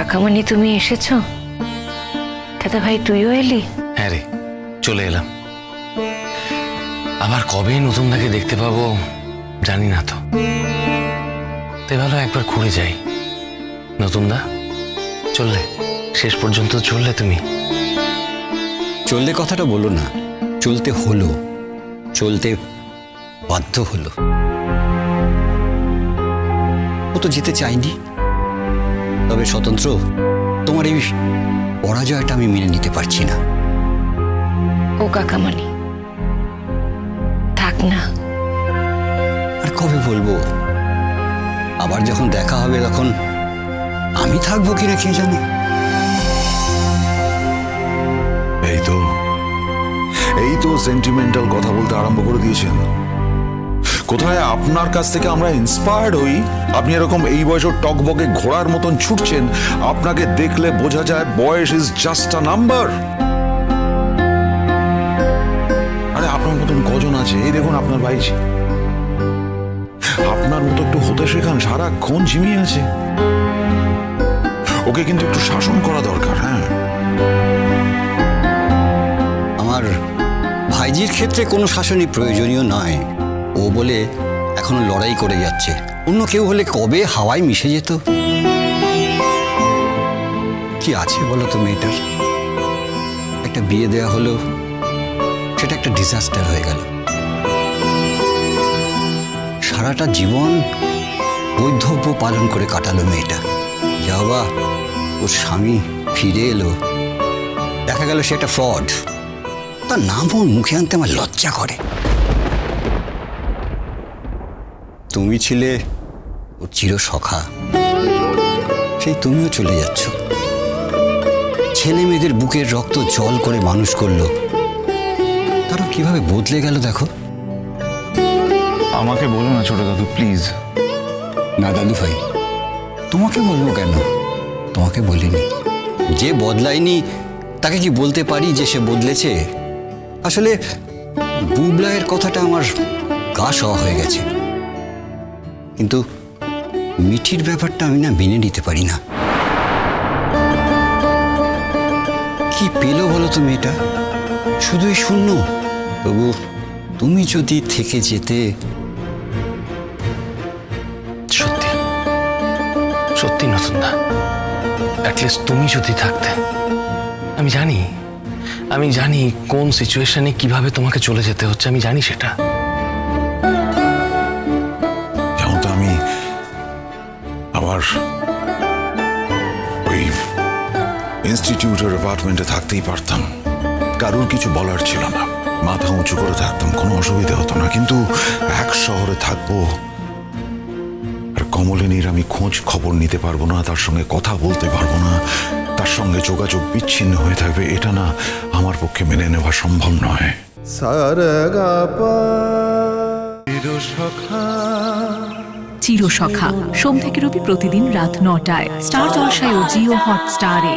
কাকামণি, তুমি এসেছো? দাদা ভাই, তুইও এলি? হ্যাঁ রে, চলে এলাম। আবার কবে নতুনদাকে দেখতে পাবো জানি না তো। তাই ভালো একবার ঘুরে যাই। নতুনদা, চললে? শেষ পর্যন্ত চললে তুমি? চললে কথাটা বলো না, চলতে হলো, চলতে বাধ্য হলো। ও তো যেতে চাইনি, তবে স্বতন্ত্র, তোমার এই পরাজয়টা আমি মেনে নিতে পারছি না। ও কাকামণি, থাক না। আর কবে বলবো? আবার যখন দেখা হবে তখন আমি থাকবো কিনা কে জানে। এই তো সেন্টিমেন্টাল কথা বলতে আরম্ভ করে দিয়েছেন। কোথায় আপনার কাছ থেকে আমরা ইন্সপায়ার্ড হই, আপনি এরকম এই বয়সে টকবকে ঘোড়ার মতন ছুটছেন। আপনাকে দেখলে বোঝা যায় বয়স ইজ জাস্ট আ নাম্বার। আরে আপনার মতন কজন আছে? এই দেখুন আপনার ভাইজি, আপনার মতো একটু হতে শেখান, সারাক্ষণ ঝিমিয়ে আছে। ওকে কিন্তু একটু শাসন করা দরকার। হ্যাঁ, আমার ভাইজির ক্ষেত্রে কোনো শাসনই প্রয়োজনীয় নয়। ও বলে এখনো লড়াই করে যাচ্ছে। অন্য কেউ হলে কবে হাওয়ায় মিশে যেত। কি আছে বলো তো মেয়েটার? একটা বিয়ে দেওয়া হলো, সেটা একটা ডিজাস্টার হয়ে গেল। সারাটা জীবন বৈধব্য পালন করে কাটালো মেয়েটা। যা বাবা, ওর স্বামী ফিরে এলো, দেখা গেল সে একটা ফ্রড। তার নাম ওর মুখে আনতে আমার লজ্জা করে। তুমি ছিলে ওর চির সখা, সেই তুমিও চলে যাচ্ছ। ছেলে মেয়েদের বুকের রক্ত জল করে মানুষ করলো, তারা কিভাবে বদলে গেল দেখো। আমাকে বলো না ছোট দাদু, প্লিজ। না দাদু ভাই, তোমাকে বলবো কেন? তোমাকে বলিনি। যে বদলায়নি তাকে কি বলতে পারি যে সে বদলেছে? আসলে বুবলায়ের কথাটা আমার গা সওয়া হয়ে গেছে, কিন্তু মিঠির ব্যাপারটা আমি না মেনে নিতে পারি না। কি পেলো বলো তো মেয়েটা? শুধুই শূন্য। তবু তুমি যদি থেকে যেতে। সত্যি সত্যি নতুনদা, অ্যাটলিস্ট তুমি যদি থাকতে। আমি জানি কোন সিচুয়েশনে কিভাবে তোমাকে চলে যেতে হচ্ছে, আমি জানি সেটা। যেমন তো আমি আবার ওই ইনস্টিটিউটের অ্যাপার্টমেন্টে থাকতেই পারতাম, কারুর কিছু বলার ছিল না, মাথা উঁচু করে থাকতাম, কোনো অসুবিধা হতো না। কিন্তু এক শহরে থাকবো, আর কমলিনীর আমি খোঁজ খবর নিতে পারবো না, তার সঙ্গে কথা বলতে পারবো না, তার সঙ্গে যোগাযোগ বিচ্ছিন্ন হয়ে থাকবে, এটা না আমার পক্ষে মেনে নেওয়া সম্ভব নয়। চিরসখা সোম থেকে রবি প্রতিদিন রাত ৯টায় স্টার জলসায় ও জিও হটস্টারে।